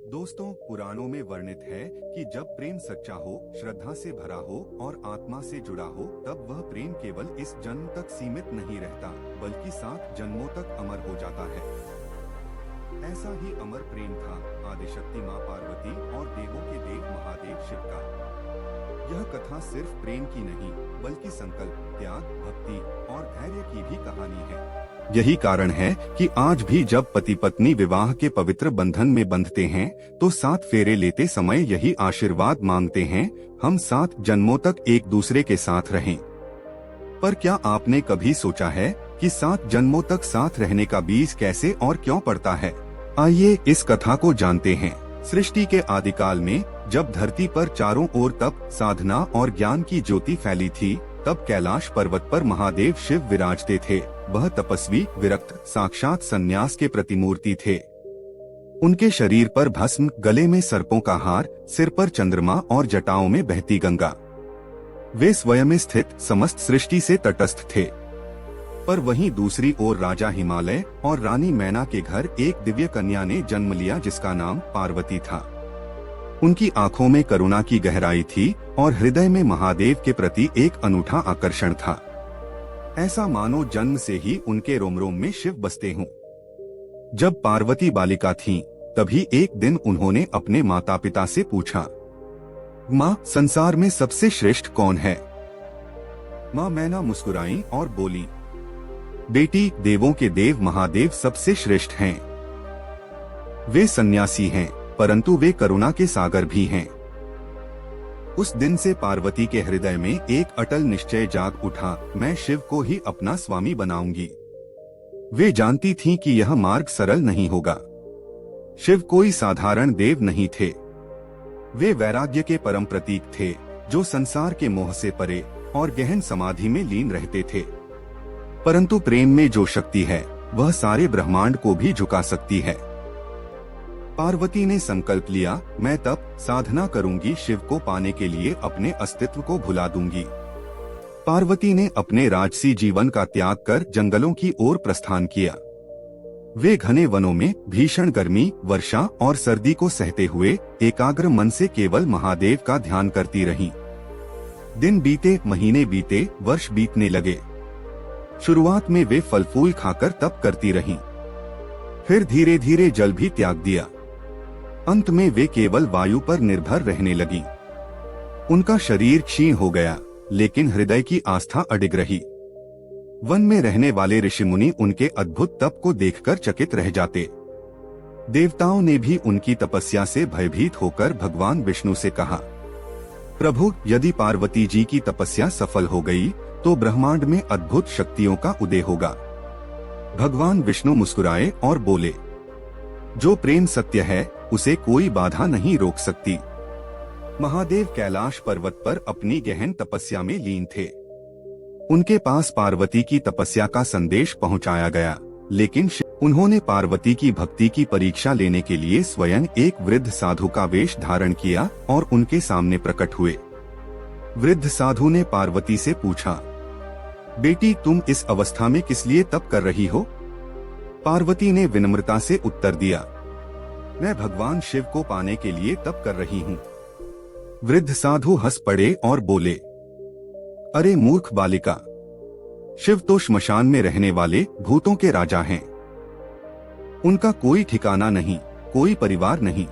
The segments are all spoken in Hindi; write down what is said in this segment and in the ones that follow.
दोस्तों, पुराणों में वर्णित है कि जब प्रेम सच्चा हो, श्रद्धा से भरा हो और आत्मा से जुड़ा हो, तब वह प्रेम केवल इस जन्म तक सीमित नहीं रहता, बल्कि 7 जन्मों तक अमर हो जाता है। ऐसा ही अमर प्रेम था आदिशक्ति माँ पार्वती और देवों के देव महादेव शिव का। यह कथा सिर्फ प्रेम की नहीं, बल्कि संकल्प, त्याग, भक्ति और धैर्य की भी कहानी है। यही कारण है कि आज भी जब पति पत्नी विवाह के पवित्र बंधन में बंधते हैं, तो 7 फेरे लेते समय यही आशीर्वाद मांगते हैं, हम 7 जन्मों तक एक दूसरे के साथ रहें। पर क्या आपने कभी सोचा है कि 7 जन्मों तक साथ रहने का बीज कैसे और क्यों पड़ता है? आइए इस कथा को जानते हैं। सृष्टि के आदिकाल में जब धरती पर चारों ओर तप, साधना और ज्ञान की ज्योति फैली थी, तब कैलाश पर्वत पर महादेव शिव विराजते थे। वह तपस्वी, विरक्त, साक्षात संन्यास के प्रतिमूर्ति थे। उनके शरीर पर भस्म, गले में सर्पों का हार, सिर पर चंद्रमा और जटाओं में बहती गंगा। वे स्वयं स्थित समस्त सृष्टि से तटस्थ थे। पर वहीं दूसरी ओर राजा हिमालय और रानी मैना के घर एक दिव्य कन्या ने जन्म लिया, जिसका नाम पार्वती था। उनकी आंखों में करुणा की गहराई थी और हृदय में महादेव के प्रति एक अनूठा आकर्षण था। ऐसा मानो जन्म से ही उनके रोम रोम में शिव बसते हों। जब पार्वती बालिका थीं, तभी एक दिन उन्होंने अपने माता पिता से पूछा, माँ, संसार में सबसे श्रेष्ठ कौन है? माँ मैना मुस्कुराई और बोली, बेटी, देवों के देव महादेव सबसे श्रेष्ठ हैं। वे सन्यासी हैं, परंतु वे करुणा के सागर भी हैं। उस दिन से पार्वती के हृदय में एक अटल निश्चय जाग उठा, मैं शिव को ही अपना स्वामी बनाऊंगी। वे जानती थीं कि यह मार्ग सरल नहीं होगा। शिव कोई साधारण देव नहीं थे। वे वैराग्य के परम प्रतीक थे, जो संसार के मोह से परे और गहन समाधि में लीन रहते थे। परंतु प्रेम में जो शक्ति है, वह सारे ब्रह्मांड को भी झुका सकती है। पार्वती ने संकल्प लिया, मैं तप, साधना करूंगी, शिव को पाने के लिए अपने अस्तित्व को भुला दूंगी। पार्वती ने अपने राजसी जीवन का त्याग कर जंगलों की ओर प्रस्थान किया। वे घने वनों में भीषण गर्मी, वर्षा और सर्दी को सहते हुए एकाग्र मन से केवल महादेव का ध्यान करती रहीं। दिन बीते, महीने बीते, वर्ष बीतने लगे। शुरुआत में वे फल फूल खाकर तप करती रहीं। फिर धीरे धीरे जल भी त्याग दिया। अंत में वे केवल वायु पर निर्भर रहने लगी। उनका शरीर क्षीण हो गया, लेकिन हृदय की आस्था अडिग रही। वन में रहने वाले ऋषि मुनि उनके अद्भुत तप को देखकर चकित रह जाते। देवताओं ने भी उनकी तपस्या से भयभीत होकर भगवान विष्णु से कहा, प्रभु, यदि पार्वती जी की तपस्या सफल हो गई, तो ब्रह्मांड में अद्भुत शक्तियों का उदय होगा। भगवान विष्णु मुस्कुराए और बोले, जो प्रेम सत्य है, उसे कोई बाधा नहीं रोक सकती। महादेव कैलाश पर्वत पर अपनी गहन तपस्या में लीन थे। उनके पास पार्वती की तपस्या का संदेश पहुंचाया गया, लेकिन उन्होंने पार्वती की भक्ति की परीक्षा लेने के लिए स्वयं एक वृद्ध साधु का वेश धारण किया और उनके सामने प्रकट हुए। वृद्ध साधु ने पार्वती से पूछा, बेटी, तुम इस अवस्था में किस लिए तप कर रही हो? पार्वती ने विनम्रता से उत्तर दिया, मैं भगवान शिव को पाने के लिए तप कर रही हूँ। वृद्ध साधु हंस पड़े और बोले, अरे मूर्ख बालिका, शिव तो श्मशान में रहने वाले भूतों के राजा हैं। उनका कोई ठिकाना नहीं, कोई परिवार नहीं।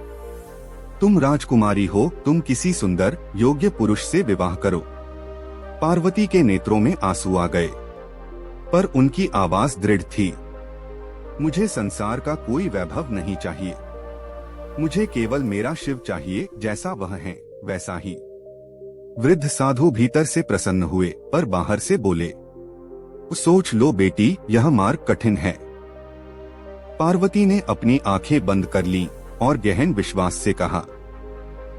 तुम राजकुमारी हो, तुम किसी सुंदर, योग्य पुरुष से विवाह करो। पार्वती के नेत्रों में आंसू आ गए, पर उनकी आवाज दृढ़ थी, मुझे संसार का कोई वैभव नहीं चाहिए। मुझे केवल मेरा शिव चाहिए, जैसा वह है वैसा ही। वृद्ध साधु भीतर से प्रसन्न हुए, पर बाहर से बोले, सोच लो बेटी, यह मार्ग कठिन है। पार्वती ने अपनी आंखें बंद कर लीं और गहन विश्वास से कहा,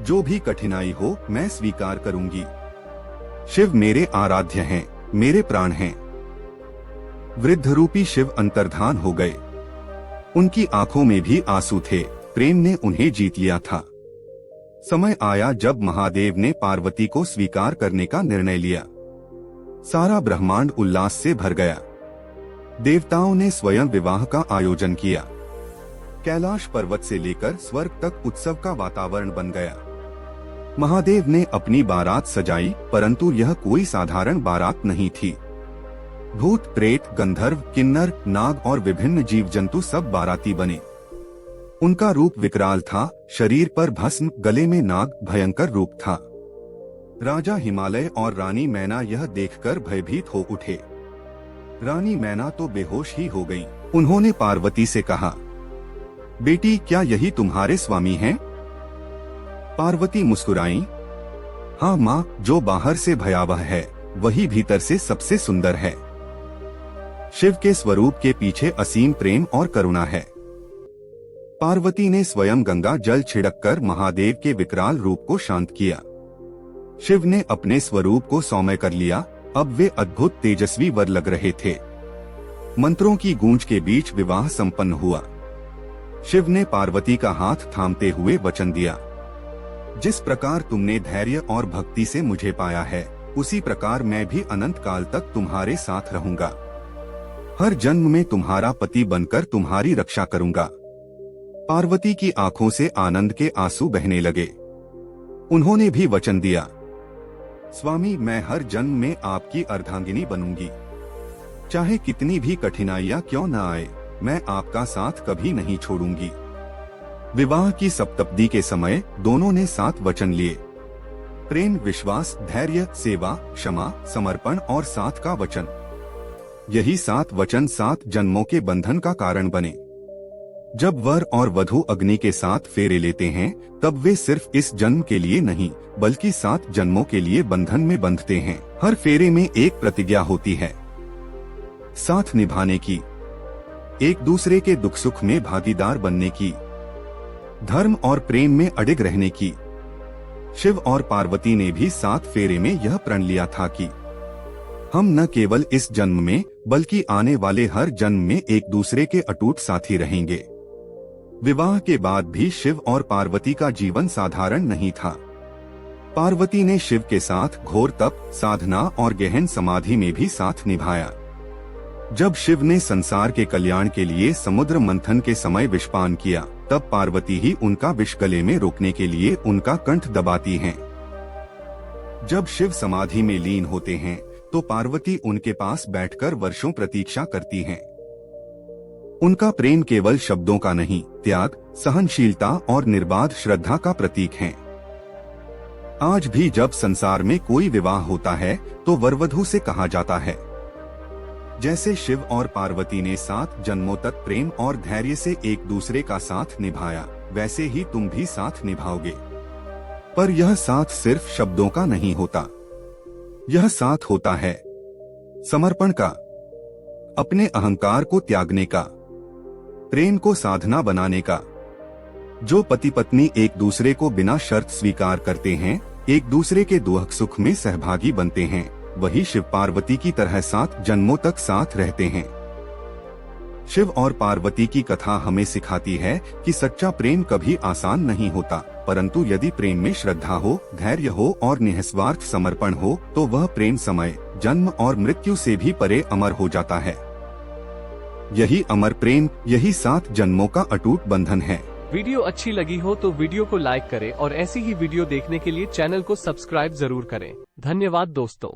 जो भी कठिनाई हो, मैं स्वीकार करूंगी। शिव मेरे आराध्य हैं, मेरे प्राण हैं। वृद्ध रूपी शिव अंतर्धान हो गए। उनकी आंखों में भी आंसू थे, प्रेम ने उन्हें जीत लिया था। समय आया जब महादेव ने पार्वती को स्वीकार करने का निर्णय लिया। सारा ब्रह्मांड उल्लास से भर गया। देवताओं ने स्वयं विवाह का आयोजन किया। कैलाश पर्वत से लेकर स्वर्ग तक उत्सव का वातावरण बन गया। महादेव ने अपनी बारात सजाई, परंतु यह कोई साधारण बारात नहीं थी। भूत, प्रेत, गंधर्व, किन्नर, नाग और विभिन्न जीव जंतु सब बाराती बने। उनका रूप विकराल था, शरीर पर भस्म, गले में नाग, भयंकर रूप था। राजा हिमालय और रानी मैना यह देखकर भयभीत हो उठे। रानी मैना तो बेहोश ही हो गईं। उन्होंने पार्वती से कहा, बेटी, क्या यही तुम्हारे स्वामी हैं? पार्वती मुस्कुराईं, हाँ माँ, जो बाहर से भयावह है वही भीतर से सबसे सुंदर है। शिव के स्वरूप के पीछे असीम प्रेम और करुणा है। पार्वती ने स्वयं गंगा जल छिड़ककर महादेव के विकराल रूप को शांत किया। शिव ने अपने स्वरूप को सौम्य कर लिया। अब वे अद्भुत तेजस्वी वर लग रहे थे। मंत्रों की गूंज के बीच विवाह संपन्न हुआ। शिव ने पार्वती का हाथ थामते हुए वचन दिया, जिस प्रकार तुमने धैर्य और भक्ति से मुझे पाया है, उसी प्रकार मैं भी अनंत काल तक तुम्हारे साथ रहूंगा। हर जन्म में तुम्हारा पति बनकर तुम्हारी रक्षा करूंगा। पार्वती की आंखों से आनंद के आंसू बहने लगे। उन्होंने भी वचन दिया, स्वामी, मैं हर जन्म में आपकी अर्धांगिनी बनूंगी। चाहे कितनी भी कठिनाइयां क्यों न आए, मैं आपका साथ कभी नहीं छोड़ूंगी। विवाह की सप्तपदी के समय दोनों ने 7 वचन लिए। प्रेम, विश्वास, धैर्य, सेवा, क्षमा, समर्पण और साथ का वचन। यही 7 वचन 7 जन्मों के बंधन का कारण बने। जब वर और वधू अग्नि के साथ फेरे लेते हैं, तब वे सिर्फ इस जन्म के लिए नहीं, बल्कि 7 जन्मों के लिए बंधन में बंधते हैं। हर फेरे में एक प्रतिज्ञा होती है, साथ निभाने की, एक दूसरे के दुख सुख में भागीदार बनने की, धर्म और प्रेम में अडिग रहने की। शिव और पार्वती ने भी 7 फेरे में यह प्रण लिया था कि हम न केवल इस जन्म में, बल्कि आने वाले हर जन्म में एक दूसरे के अटूट साथी रहेंगे। विवाह के बाद भी शिव और पार्वती का जीवन साधारण नहीं था। पार्वती ने शिव के साथ घोर तप, साधना और गहन समाधि में भी साथ निभाया। जब शिव ने संसार के कल्याण के लिए समुद्र मंथन के समय विषपान किया, तब पार्वती ही उनका विष गले में रोकने के लिए उनका कंठ दबाती हैं। जब शिव समाधि में लीन होते हैं, तो पार्वती उनके पास बैठकर वर्षों प्रतीक्षा करती हैं। उनका प्रेम केवल शब्दों का नहीं, त्याग, सहनशीलता और निर्बाध श्रद्धा का प्रतीक है। आज भी जब संसार में कोई विवाह होता है, तो वरवधू से कहा जाता है, जैसे शिव और पार्वती ने 7 जन्मों तक प्रेम और धैर्य से एक दूसरे का साथ निभाया, वैसे ही तुम भी साथ निभाओगे। पर यह साथ सिर्फ शब्दों का नहीं होता। यह साथ होता है समर्पण का, अपने अहंकार को त्यागने का, प्रेम को साधना बनाने का। जो पति पत्नी एक दूसरे को बिना शर्त स्वीकार करते हैं, एक दूसरे के दुख सुख में सहभागी बनते हैं, वही शिव पार्वती की तरह 7 जन्मों तक साथ रहते हैं। शिव और पार्वती की कथा हमें सिखाती है कि सच्चा प्रेम कभी आसान नहीं होता, परंतु यदि प्रेम में श्रद्धा हो, धैर्य हो और निस्वार्थ समर्पण हो, तो वह प्रेम समय, जन्म और मृत्यु से भी परे अमर हो जाता है। यही अमर प्रेम, यही 7 जन्मों का अटूट बंधन है। वीडियो अच्छी लगी हो तो वीडियो को लाइक करें और ऐसी ही वीडियो देखने के लिए चैनल को सब्सक्राइब जरूर करें। धन्यवाद दोस्तों।